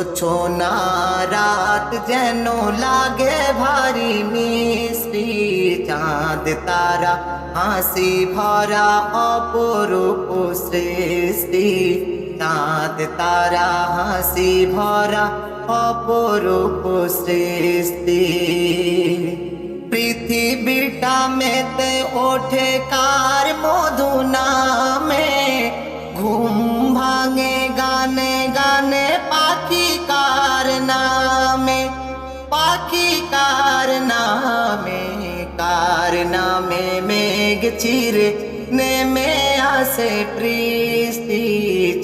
জোছনা রাত যেন লাগে ভারী মিষ্টি, চাঁদ তারা হাসি ভরা অপরূপ সৃষ্টি, চাঁদ তারা হাসি ভরা অপরূপ সৃষ্টি। পৃথিবীটা মেতে ওঠে কার মধু নামে, ঘুম ভাঙে গানে গানে পাখি কার নামে, পাখি কার নামে, কার নামে মেঘ চিরে নেমে আসে বৃষ্টি,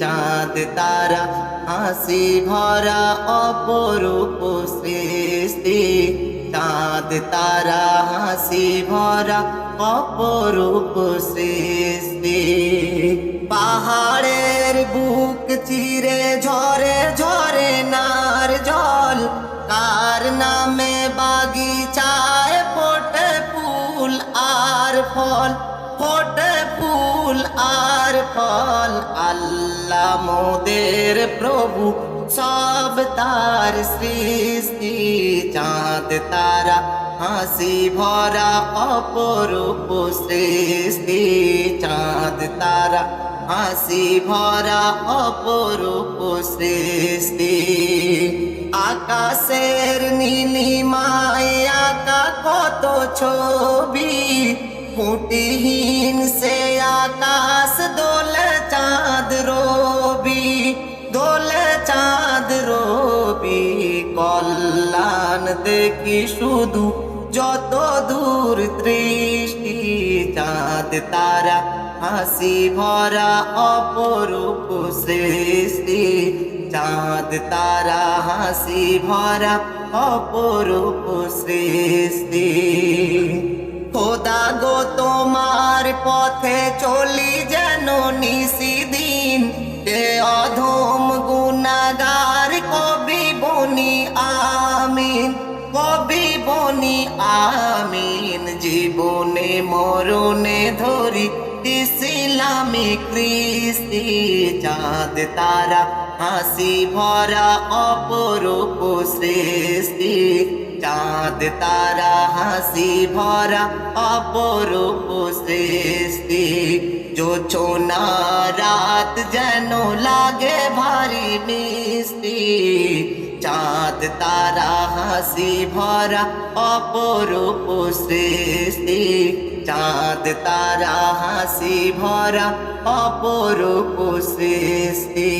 চাঁদ তারা হাসি ভরা অপরূপ সৃষ্টি, চাঁদ তারা হাসি ভরা অপরূপ সৃষ্টি। পাহাড়ের বুক চিরে ঝরে ঝরে নার জল, কার নামে বাগিচায় ফোটে ফুল আর ফল, ফোটে ফুল আর ফল। আল্লাহ মোদের প্রভু সব তার সৃষ্টি, চাঁদ তারা হাসি ভরা অপরূপ সৃষ্টি, চাঁদ তারা হাসি ভরা অপরূপ সৃষ্টি। আকাশের নীলিমায় আঁকা কত ছবি, ফুটিহীন সে আকাশ দোলে চাঁদ রবি, দোলে চাঁদ রবি। কল্যাণ দেখি শুধু যত দূর দৃষ্টি, চাঁদ তারা হাসি ভরা অপরূপ সৃষ্টি, চাঁদ তারা হাসি ভরা অপরূপ সৃষ্টি। খোদা গো তোমার পথে চলি যেন নিশিদিন, এ অধম গুনাহগার কবি বনি আমিন, কবি বনি আমিন। জীবনে মরণে ধরি ইসলামী কৃষ্টি, চাঁদ তারা হাসি ভরা অপরূপ সৃষ্টি, চাঁদ তারা হাসি ভরা অপরূপ সৃষ্টি। জোছনা রাত যেন লাগে ভারী মিষ্টি, চাঁদ তারা হাসি ভরা অপরূপ সৃষ্টি, চাঁদ তারা হাসি ভরা অপরূপ সৃষ্টি।